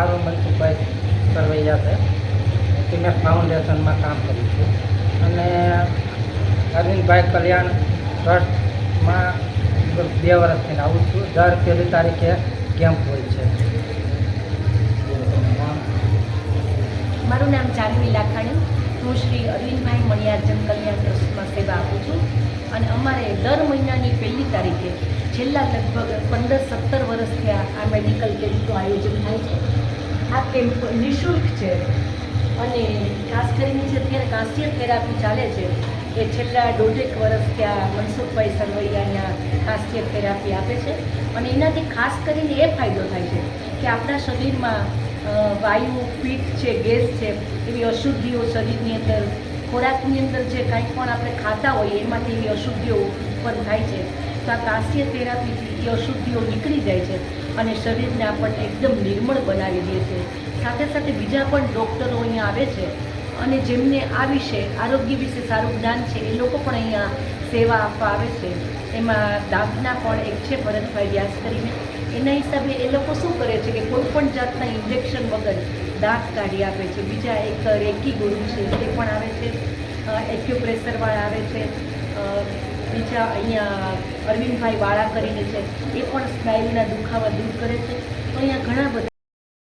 મારું મનસુખભાઈ સરવૈયા છે. ટીમેક્સ ફાઉન્ડેશનમાં કામ કરું છું અને અરવિંદભાઈ કલ્યાણ ટ્રસ્ટમાં 2 વર્ષથી આવું છું. દર 1 તારીખે કેમ્પ હોય છે. મારું નામ જાનવી લાખાણી. હું શ્રી અરવિંદભાઈ મણિયાર્જન કલ્યાણ ટ્રસ્ટમાં સેવા આપું છું અને અમારે દર મહિનાની 1 તારીખે છેલ્લા લગભગ 15-17 વર્ષથી આ મેડિકલ કેમ્પનું આયોજન થાય છે. આ કેમ્પ નિઃશુલ્ક છે અને ખાસ કરીને જે અત્યારે કાંસ્ય થેરાપી ચાલે છે એ છેલ્લા 1.5 વર્ષથી આ મનસુખભાઈ સરવૈયાના કાંસ્ય થેરાપી આપે છે અને એનાથી ખાસ કરીને એ ફાયદો થાય છે કે આપણા શરીરમાં વાયુ, પિત્ત છે, ગેસ છે, એવી અશુદ્ધિઓ શરીરની અંદર, ખોરાકની અંદર જે કાંઈ પણ આપણે ખાતા હોઈએ એમાંથી એવી અશુદ્ધિઓ ઉત્પન્ન થાય છે. તો આ કાંસ્ય થેરાપીથી એ અશુદ્ધિઓ નીકળી જાય છે અને શરીરને આપણને એકદમ નિર્મળ બનાવી દે છે. સાથે સાથે બીજા પણ ડૉક્ટરો અહીંયા આવે છે અને જેમને આ વિશે આરોગ્ય વિશે સારું જ્ઞાન છે એ લોકો પણ અહીંયા સેવા આપવા આવે છે. એમાં દાંતના પણ એક છે ભરતભાઈ વ્યાસ કરીને. એના હિસાબે એ લોકો શું કરે છે કે કોઈ પણ જાતના ઇન્જેક્શન વગર દાંત કાઢી આપે છે. બીજા એક રેકી ગુરુ છે તે પણ આવે છે, એક્યુપ્રેશરવાળા આવે છે. બીજા અહીંયા અરવિંદભાઈ વાળા કરીને છે એ પણ સ્નાયુના દુખાવા દૂર કરે છે. તો અહીંયા ઘણા બધા